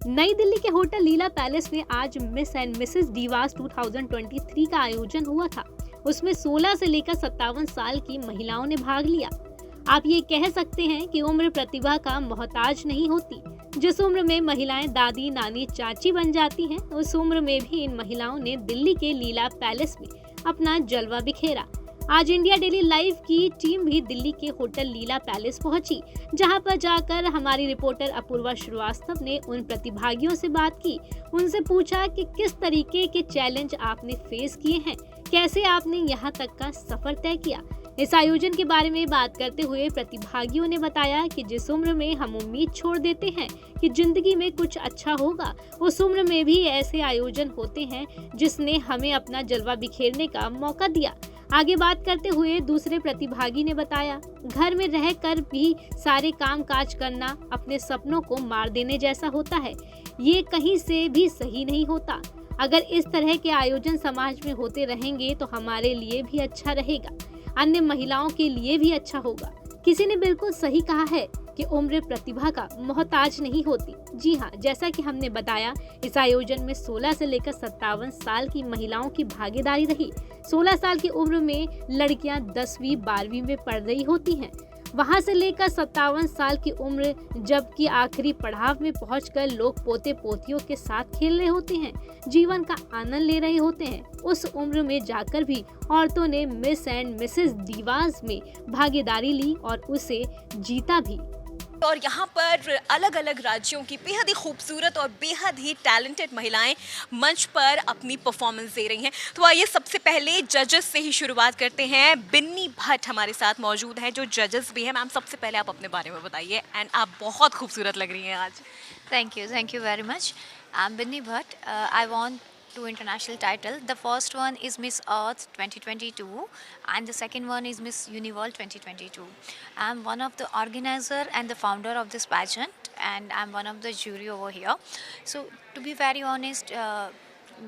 नई दिल्ली के होटल लीला पैलेस में आज मिस एंड मिसेस डीवास 2023 का आयोजन हुआ था। उसमें 16 से लेकर 57 साल की महिलाओं ने भाग लिया। आप ये कह सकते हैं कि उम्र प्रतिभा का मोहताज नहीं होती। जिस उम्र में महिलाएं दादी, नानी, चाची बन जाती हैं, उस उम्र में भी इन महिलाओं ने दिल्ली के लीला पैलेस में अपना जलवा बिखेरा। आज इंडिया डेली लाइव की टीम भी दिल्ली के होटल लीला पैलेस पहुंची, जहां पर जाकर हमारी रिपोर्टर अपूर्वा श्रीवास्तव ने उन प्रतिभागियों से बात की। उनसे पूछा कि किस तरीके के चैलेंज आपने फेस किए हैं, कैसे आपने यहां तक का सफर तय किया। इस आयोजन के बारे में बात करते हुए प्रतिभागियों ने बताया कि जिस उम्र में हम उम्मीद छोड़ देते हैं कि जिंदगी में कुछ अच्छा होगा, उस उम्र में भी ऐसे आयोजन होते हैं जिसने हमें अपना जलवा बिखेरने का मौका दिया। आगे बात करते हुए दूसरे प्रतिभागी ने बताया, घर में रहकर भी सारे काम काज करना अपने सपनों को मार देने जैसा होता है। ये कहीं से भी सही नहीं होता। अगर इस तरह के आयोजन समाज में होते रहेंगे तो हमारे लिए भी अच्छा रहेगा, अन्य महिलाओं के लिए भी अच्छा होगा। किसी ने बिल्कुल सही कहा है कि उम्र प्रतिभा का मोहताज नहीं होती। जी हाँ, जैसा कि हमने बताया, इस आयोजन में 16 से लेकर 57 साल की महिलाओं की भागीदारी रही। 16 साल की उम्र में लड़कियां 10वीं 12वीं में पढ़ रही होती हैं। वहां से लेकर 57 साल की उम्र, जबकि आखिरी पड़ाव में पहुंचकर लोग पोते पोतियों के साथ खेल रहे होते हैं, जीवन का आनंद ले रहे होते हैं। उस उम्र में जाकर भी औरतों ने मिस एंड मिसेस डीवास में भागीदारी ली और उसे जीता भी। और यहाँ पर अलग अलग राज्यों की बेहद ही खूबसूरत और बेहद ही टैलेंटेड महिलाएं मंच पर अपनी परफॉर्मेंस दे रही हैं। तो आइए सबसे पहले जजेस से ही शुरुआत करते हैं। बिन्नी भट्ट हमारे साथ मौजूद हैं जो जजेस भी हैं। मैम, सबसे पहले आप अपने बारे में बताइए। एंड आप बहुत खूबसूरत लग रही हैं आज। Thank you very much. I'm Binni Bhatt. I won two international titles. The first one is Miss Earth 2022 and the second one is Miss Universe 2022. I'm one of the organizer and the founder of this pageant and I'm one of the jury over here. So to be very honest,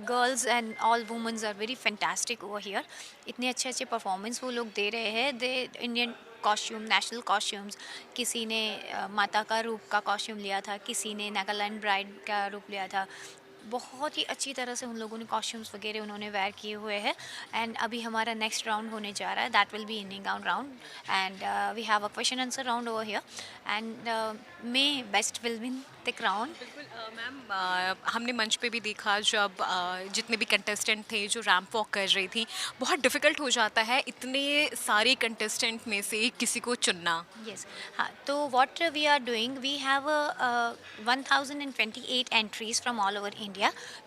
girls and all women are very fantastic over here. इतने अच्छे अच्छे performance वो लोग दे रहे हैं। दे Indian costume, national costumes, किसी ने माता का रूप का कॉस्ट्यूम लिया था, किसी ने नागालैंड ब्राइड का रूप लिया था। बहुत ही अच्छी तरह से उन लोगों ने कॉस्ट्यूम्स वगैरह उन्होंने वेयर किए हुए हैं। एंड अभी हमारा नेक्स्ट राउंड होने जा रहा है, that will be evening gown round and we have a question answer round over here and may best will win the crown. बिल्कुल मैम, हमने मंच पे भी देखा जब जितने भी कंटेस्टेंट थे जो रैंप वॉक कर रही थी, बहुत डिफ़िकल्ट हो जाता है इतने सारे कंटेस्टेंट में से किसी को चुनना। यस, हाँ, तो what we are doing, we have 1028 entries from all over India.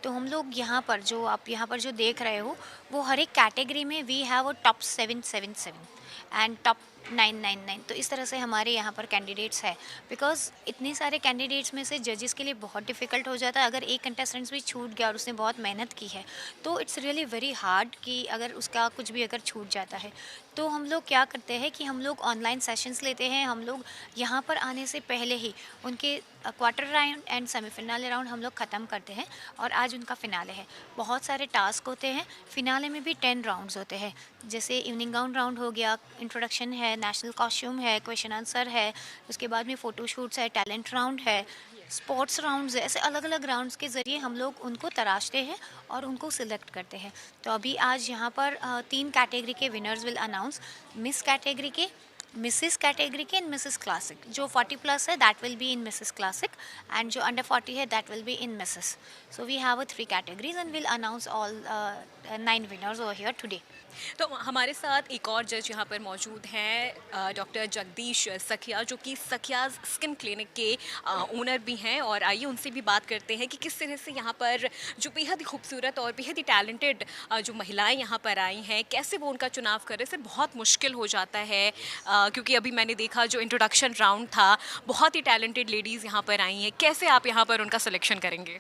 तो हम लोग यहाँ पर जो आप यहाँ पर जो देख रहे हो, वो हर एक कैटेगरी में we have a top 777 and top 999। तो इस तरह से हमारे यहाँ पर कैंडिडेट्स है। बिकॉज इतने सारे कैंडिडेट्स में से जजेस के लिए बहुत डिफ़िकल्ट हो जाता है। अगर एक कंटेस्टेंट्स भी छूट गया और उसने बहुत मेहनत की है तो इट्स रियली वेरी हार्ड कि अगर उसका कुछ भी अगर छूट जाता है। तो हम लोग क्या करते हैं कि हम लोग ऑनलाइन सेशंस लेते हैं। हम लोग यहाँ पर आने से पहले ही उनके quarter round and semi-finale round हम लोग ख़त्म करते हैं और आज उनका फिनाले है। बहुत सारे टास्क होते हैं। फिनाले में भी 10 राउंड्स होते हैं। जैसे इवनिंग गाउन राउंड हो गया, इंट्रोडक्शन है, नेशनल कॉस्ट्यूम है, क्वेश्चन आंसर है, उसके बाद में फ़ोटो शूट्स है, टैलेंट राउंड है, स्पोर्ट्स राउंड्स है। ऐसे अलग अलग राउंड्स के ज़रिए हम लोग उनको तराशते हैं और उनको सिलेक्ट करते हैं। तो अभी आज यहाँ पर 3 कैटेगरी के winners will announce. Miss category के, मिसेस कैटेगरी के एंड मिसेस क्लासिक। जो 40 प्लस है that will be in Mrs classic and जो अंडर 40 है that will be in Mrs. So we have 3 categories and will announce all 9 winners over here today. तो हमारे साथ एक और जज यहाँ पर मौजूद हैं, डॉक्टर जगदीश सखिया, जो कि सखियाज स्किन क्लिनिक के ओनर भी हैं। और आइए उनसे भी बात करते हैं कि किस तरह से यहाँ पर जो बेहद ही खूबसूरत और बेहद ही टैलेंटेड जो महिलाएं यहाँ पर आई हैं, कैसे वो उनका चुनाव कर रहे हैं। बहुत मुश्किल हो जाता है क्योंकि अभी मैंने देखा जो इंट्रोडक्शन राउंड था, बहुत ही टैलेंटेड लेडीज़ यहाँ पर आई हैं। कैसे आप यहाँ पर उनका सिलेक्शन करेंगे?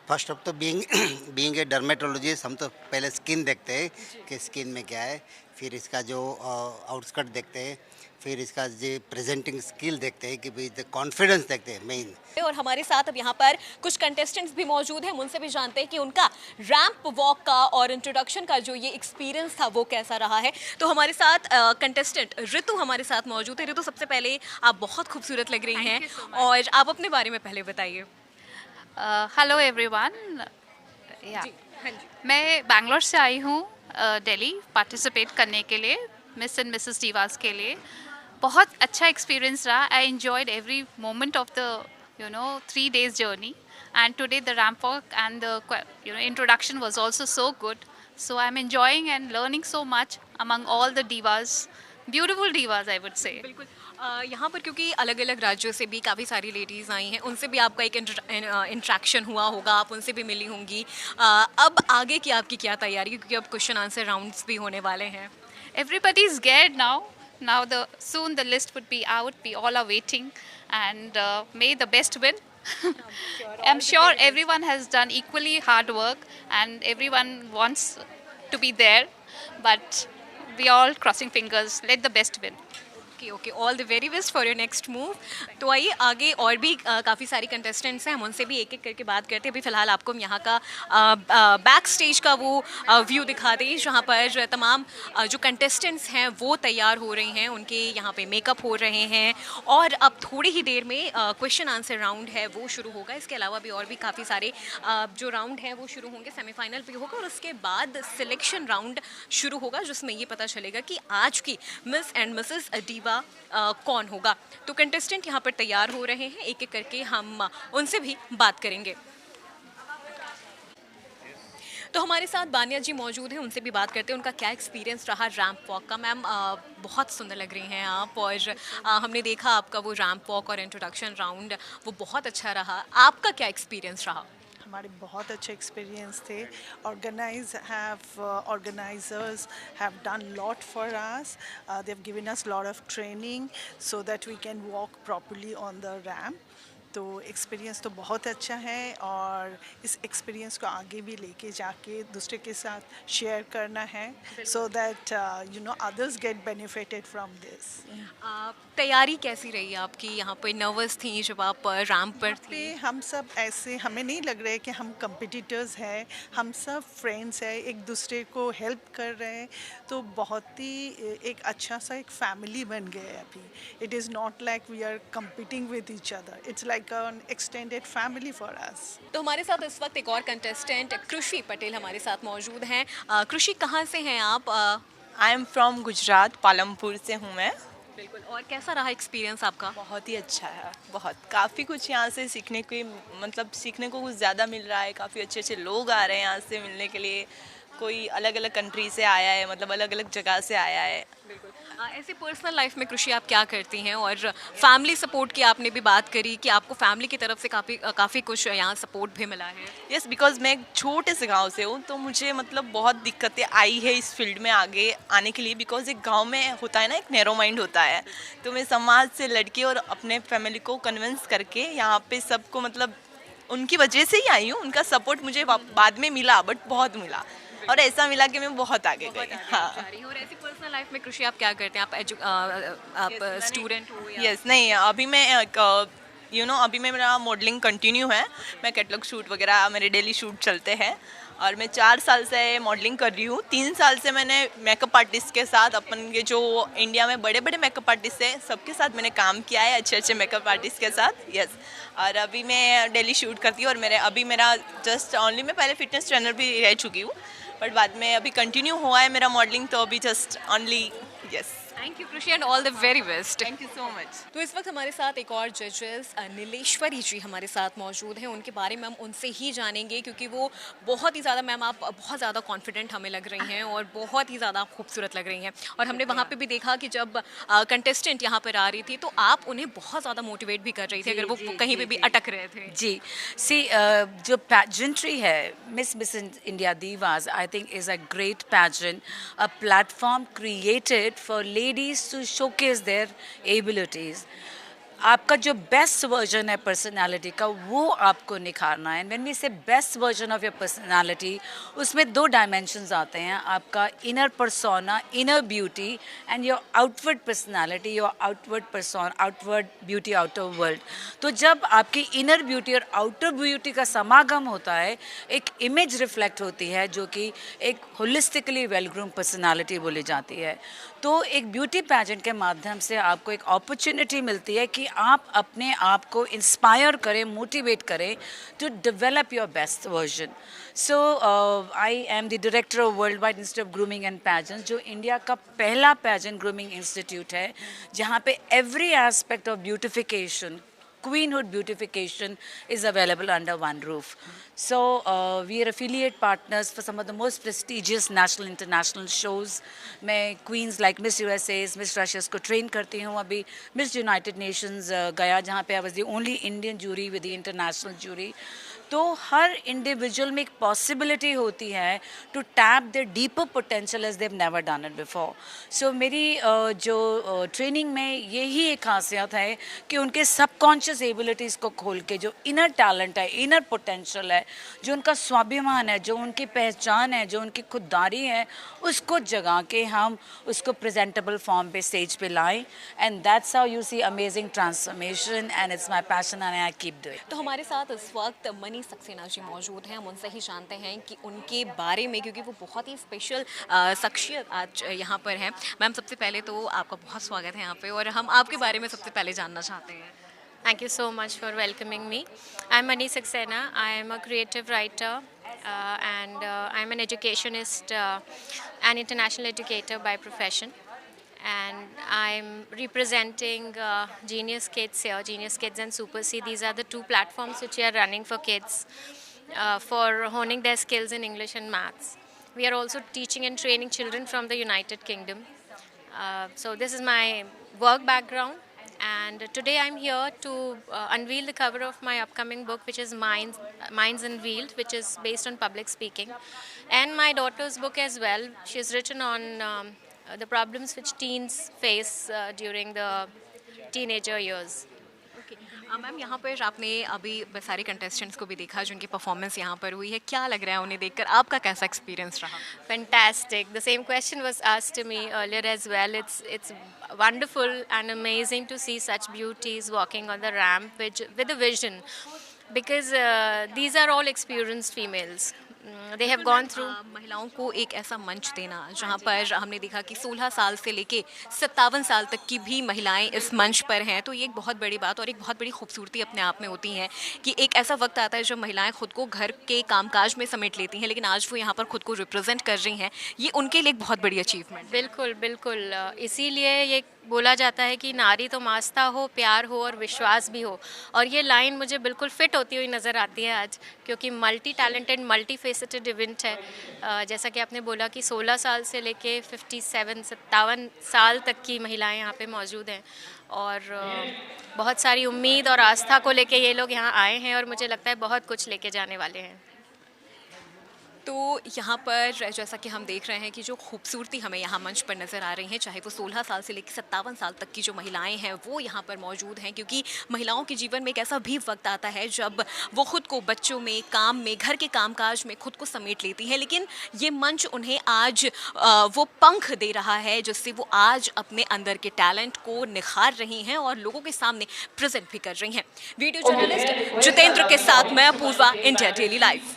फर्स्ट ऑफ तो बीइंग ए डर्मेटोलॉजिस्ट, हम तो पहले स्किन देखते हैं कि स्किन में क्या है, फिर इसका जो आउटस्कर्ट देखते हैं, फिर इसका जो प्रेजेंटिंग स्किल देखते हैं कि भाई कॉन्फिडेंस देखते हैं मेन। और हमारे साथ अब यहाँ पर कुछ कंटेस्टेंट्स भी मौजूद हैं, हम उनसे भी जानते हैं कि उनका रैंप वॉक का और इंट्रोडक्शन का जो ये एक्सपीरियंस था वो कैसा रहा है। तो हमारे साथ कंटेस्टेंट ऋतु हमारे साथ मौजूद है। ऋतु, सबसे पहले आप बहुत खूबसूरत लग रही हैं और आप अपने बारे में पहले बताइए। Hello everyone. या जी हाँ जी। मैं बैंगलोर से आई हूँ दिल्ली पार्टिसिपेट करने के लिए मिस एंड मिसेस डीवास के लिए। बहुत अच्छा एक्सपीरियंस रहा। I enjoyed every moment of the 3 days journey and today the ramp walk and the introduction was also so good. So I am enjoying and learning so much among all the divas, beautiful divas I would say. बिल्कुल। यहाँ पर क्योंकि अलग अलग राज्यों से भी काफ़ी सारी लेडीज़ आई हैं, उनसे भी आपका एक इंट्रैक्शन हुआ होगा, आप उनसे भी मिली होंगी। अब आगे की आपकी क्या तैयारी है, क्योंकि अब क्वेश्चन आंसर राउंड्स भी होने वाले हैं। Everybody is geared now. Now soon the list would be out. We all are waiting, and may the best win. I'm sure everyone has done equally hard work, and everyone wants to be there. But we all crossing fingers. Let the best win. Okay okay, all the very best for your next move. तो आइए आगे और भी काफ़ी सारी contestants हैं, हम उनसे भी एक एक करके बात करते हैं। अभी फ़िलहाल आपको हम यहाँ का बैक स्टेज का वो व्यू दिखा दें, जहाँ पर तमाम जो कंटेस्टेंट्स हैं वो तैयार हो रही हैं, उनके यहाँ पे मेकअप हो रहे हैं और अब थोड़ी ही देर में क्वेश्चन आंसर राउंड है वो शुरू होगा। इसके अलावा भी और भी काफ़ी सारे जो राउंड हैं वो शुरू होंगे, सेमीफाइनल भी होगा और उसके बाद सिलेक्शन राउंड शुरू होगा, जिसमें ये पता चलेगा कि आज की मिस एंड मिसेस डीवा कौन होगा। तो कंटेस्टेंट यहाँ पर तैयार हो रहे हैं, एक एक करके हम उनसे भी बात करेंगे। तो हमारे साथ बानिया जी मौजूद हैं, उनसे भी बात करते हैं उनका क्या एक्सपीरियंस रहा रैंप वॉक का। मैम बहुत सुंदर लग रही हैं आप और हमने देखा आपका वो रैंप वॉक और इंट्रोडक्शन राउंड वो बहुत अच्छा रहा। आपका क्या एक्सपीरियंस रहा? हमारे बहुत अच्छे एक्सपीरियंस थे। Organisers have done lot for us. They have given us lot of training so that we can walk properly on the ramp. तो एक्सपीरियंस तो बहुत अच्छा है और इस एक्सपीरियंस को आगे भी लेके जाके दूसरे के साथ शेयर करना है, so that others get benefited from this. तैयारी कैसी रही आपकी? यहाँ पे नर्वस थी जब आप रैंप पर थी? हम सब ऐसे, हमें नहीं लग रहा है कि हम कंपिटिटर्स हैं, हम सब फ्रेंड्स हैं, एक दूसरे को हेल्प कर रहे हैं। तो बहुत ही एक अच्छा सा एक फैमिली बन गया है अभी। It is not like we are competing with each other, it's like an extended family for us. तो हमारे साथ इस वक्त एक और कंटेस्टेंट कृषि पटेल हमारे साथ मौजूद हैं। कृषि, कहाँ से हैं आप? I am from Gujarat, Palampur से हूँ मैं। बिल्कुल। और कैसा रहा एक्सपीरियंस आपका? बहुत ही अच्छा है, बहुत काफ़ी कुछ यहाँ से सीखने को कुछ ज़्यादा मिल रहा है। काफ़ी अच्छे अच्छे लोग आ रहे हैं यहाँ से मिलने के लिए। कोई अलग अलग कंट्री से आया है, मतलब अलग अलग जगह से आया है। बिल्कुल। ऐसे पर्सनल लाइफ में कृषि आप क्या करती हैं? और फैमिली सपोर्ट की आपने भी बात करी कि आपको फैमिली की तरफ से काफ़ी कुछ यहाँ सपोर्ट भी मिला है। यस, बिकॉज मैं एक छोटे से गांव से हूँ, तो मुझे मतलब बहुत दिक्कतें आई है इस फील्ड में आगे आने के लिए। बिकॉज एक गांव में होता है ना, एक नैरो माइंड होता है। तो मैं समाज से लड़के और अपने फैमिली को कन्विंस करके यहाँ पे सबको, मतलब उनकी वजह से ही आई हूँ। उनका सपोर्ट मुझे बाद में मिला, बट बहुत मिला और ऐसा मिला कि मैं बहुत आगे गई। हाँ। और ऐसी पर्सनल लाइफ में कृषि आप क्या करते हैं? आप स्टूडेंट हो या? यस, नहीं, अभी मैं अभी मैं मेरा मॉडलिंग कंटिन्यू है। मैं कैटलॉग शूट वगैरह, मेरे डेली शूट चलते हैं और मैं 4 साल से मॉडलिंग कर रही हूँ। 3 साल से मैंने मेकअप आर्टिस्ट के साथ, अपन के जो इंडिया में बड़े बड़े मेकअप आर्टिस्ट हैं सबके साथ मैंने काम किया है, अच्छे अच्छे मेकअप आर्टिस्ट के साथ। यस, और अभी मैं डेली शूट करती हूँ और मेरा जस्ट ओनली, मैं पहले फिटनेस ट्रेनर भी रह चुकी हूँ, बट बाद में अभी कंटिन्यू हुआ है मेरा मॉडलिंग, तो अभी just only. Yes, thank you Krishi and all the very best. Thank you so much. तो इस वक्त हमारे साथ एक और जजेस नीलेश्वरी जी हमारे साथ मौजूद हैं। उनके बारे में हम उनसे ही जानेंगे, क्योंकि वो बहुत ही ज़्यादा, मैम आप बहुत ज़्यादा कॉन्फिडेंट हमें लग रही हैं और बहुत ही ज़्यादा खूबसूरत लग रही हैं। और हमने वहाँ पे भी देखा कि जब कंटेस्टेंट यहाँ पर आ रही थी तो आप उन्हें बहुत ज़्यादा मोटिवेट भी कर रही थी, अगर वो कहीं पर भी अटक रहे थे। जी, सी जो पैजेंट्री है Miss India divas, I think is a great pageant, a platform created for ladies to showcase their abilities. आपका जो बेस्ट वर्जन है पर्सनालिटी का वो आपको निखारना है। व्हेन वी से best version of your personality, उसमें 2 डायमेंशंस आते हैं, आपका inner persona, inner beauty, and your outward personality, your outward persona, outward beauty, outer world. तो जब आपकी इनर ब्यूटी और आउटर ब्यूटी का समागम होता है, एक इमेज रिफ्लेक्ट होती है जो कि एक होलिस्टिकली वेल ग्रूम पर्सनालिटी बोली जाती है। तो एक ब्यूटी पैजेंट के माध्यम से आपको एक अपॉर्चुनिटी मिलती है कि आप अपने आप को इंस्पायर करें, मोटिवेट करें to develop your best version. So I am the director of world wide institute of grooming and pageant, जो इंडिया का पहला पैजेंट ग्रूमिंग इंस्टीट्यूट है जहाँ पे every aspect of beautification, queenhood beautification is available under one roof. So we are affiliate partners for some of the most prestigious national international shows. मैं queens like Miss USA, Miss Russia को train करती हूँ. अभी Miss United Nations गया जहाँ पे I was the only Indian jury with the international jury. तो हर individual में एक पॉसिबिलिटी होती है to tap their deeper potential as they never done it before. So मेरी जो ट्रेनिंग में यही एक खासियत है कि उनके सबकॉन्शियस एबिलिटीज़ को खोल के जो इनर टैलेंट है, इनर पोटेंशियल है, जो उनका स्वाभिमान है, जो उनकी पहचान है, जो उनकी खुददारी है, उसको जगा के हम उसको प्रेजेंटेबल फॉर्म पे स्टेज पे लाएं. And that's how you see amazing transformation and it's my passion and I keep doing. तो हमारे साथ इस वक्त मनी सक्सेना जी मौजूद हैं. हम उनसे ही जानते हैं कि उनके बारे में, क्योंकि वो बहुत ही स्पेशल शख्सियत आज यहाँ पर हैं. मैम, सबसे पहले तो आपका बहुत स्वागत है यहाँ पे, और हम आपके बारे में सबसे पहले जानना चाहते हैं. Thank you so much for welcoming me. I'm Mani Saxena. I am a creative writer and I'm an educationist and international educator by profession. And I'm representing Genius Kids here, Genius Kids and Super C. These are the two platforms which we are running for kids for honing their skills in English and maths. We are also teaching and training children from the United Kingdom. So this is my work background. And today I'm here to unveil the cover of my upcoming book, which is Minds Unveiled, which is based on public speaking. And my daughter's book as well. She's written on the problems which teens face during the teenager years. Ma'am, यहाँ पर आपने अभी सारे contestants को भी देखा जिनकी performance यहाँ पर हुई है. क्या लग रहा है उन्हें देखकर? आपका कैसा एक्सपीरियंस रहा? Fantastic. The same question was asked to me earlier as well. It's wonderful and amazing to see such beauties walking on the ramp with a vision, because these are all experienced females. They have gone through. महिलाओं को एक ऐसा मंच देना जहाँ पर हमने देखा कि 16 साल से लेके 57 साल तक की भी महिलाएं इस मंच पर हैं, तो ये एक बहुत बड़ी बात और एक बहुत बड़ी खूबसूरती अपने आप में होती है कि एक ऐसा वक्त आता है जब महिलाएं खुद को घर के कामकाज में समेट लेती हैं, लेकिन आज वो यहाँ पर खुद को रिप्रेजेंट कर रही हैं. ये उनके लिए एक बहुत बड़ी अचीवमेंट. बिल्कुल बिल्कुल. इसीलिए ये बोला जाता है कि नारी तो मास्ता हो, प्यार हो और विश्वास भी हो. और ये लाइन मुझे बिल्कुल फिट होती हुई नज़र आती है आज, क्योंकि multi talented, multi faceted event है. जैसा कि आपने बोला कि 16 साल से लेके 57 साल तक की महिलाएं यहाँ पे मौजूद हैं, और बहुत सारी उम्मीद और आस्था को लेके ये लोग यहाँ आए हैं, और मुझे लगता है बहुत कुछ लेके जाने वाले हैं. तो यहाँ पर जैसा कि हम देख रहे हैं कि जो खूबसूरती हमें यहाँ मंच पर नज़र आ रही है, चाहे वो 16 साल से लेकर 57 साल तक की जो महिलाएं हैं वो यहाँ पर मौजूद हैं, क्योंकि महिलाओं के जीवन में एक ऐसा भी वक्त आता है जब वो खुद को बच्चों में, काम में, घर के कामकाज में खुद को समेट लेती हैं, लेकिन ये मंच उन्हें आज वो पंख दे रहा है जिससे वो आज अपने अंदर के टैलेंट को निखार रही हैं और लोगों के सामने प्रेजेंट भी कर रही हैं. वीडियो जर्नलिस्ट जितेंद्र के साथ मैं अपूर्वा, इंडिया डेली लाइव.